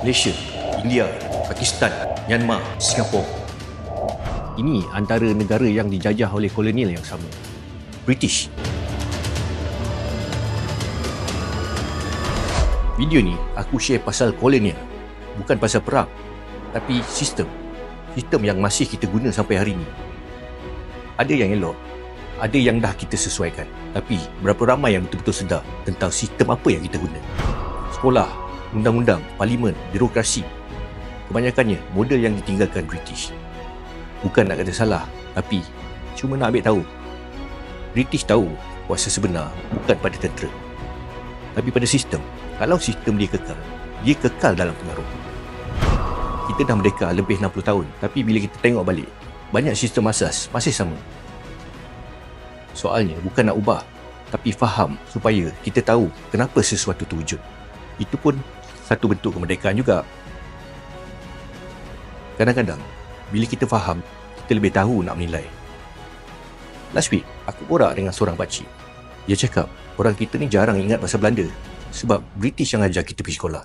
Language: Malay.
Malaysia, India, Pakistan, Myanmar, Singapura. Ini antara negara yang dijajah oleh kolonial yang sama, British. Video ni aku share pasal kolonial, bukan pasal perang, tapi sistem yang masih kita guna sampai hari ni. Ada yang elok, ada yang dah kita sesuaikan, tapi berapa ramai yang betul-betul sedar tentang sistem apa yang kita guna? Sekolah, undang-undang, parlimen, birokrasi, kebanyakannya model yang ditinggalkan British. Bukan nak kata salah, tapi cuma nak ambil tahu. British tahu kuasa sebenar bukan pada tentera, tapi pada sistem. Kalau sistem dia kekal dalam pengaruh. Kita dah merdeka lebih 60 tahun, tapi bila kita tengok balik, banyak sistem asas masih sama. Soalnya bukan nak ubah, tapi faham supaya kita tahu kenapa sesuatu tu wujud. Itu pun satu bentuk kemerdekaan juga. Kadang-kadang bila kita faham, kita lebih tahu nak menilai. Last week, aku borak dengan seorang pakcik. Dia cakap, orang kita ni jarang ingat pasal Belanda sebab British yang ajar kita pergi sekolah.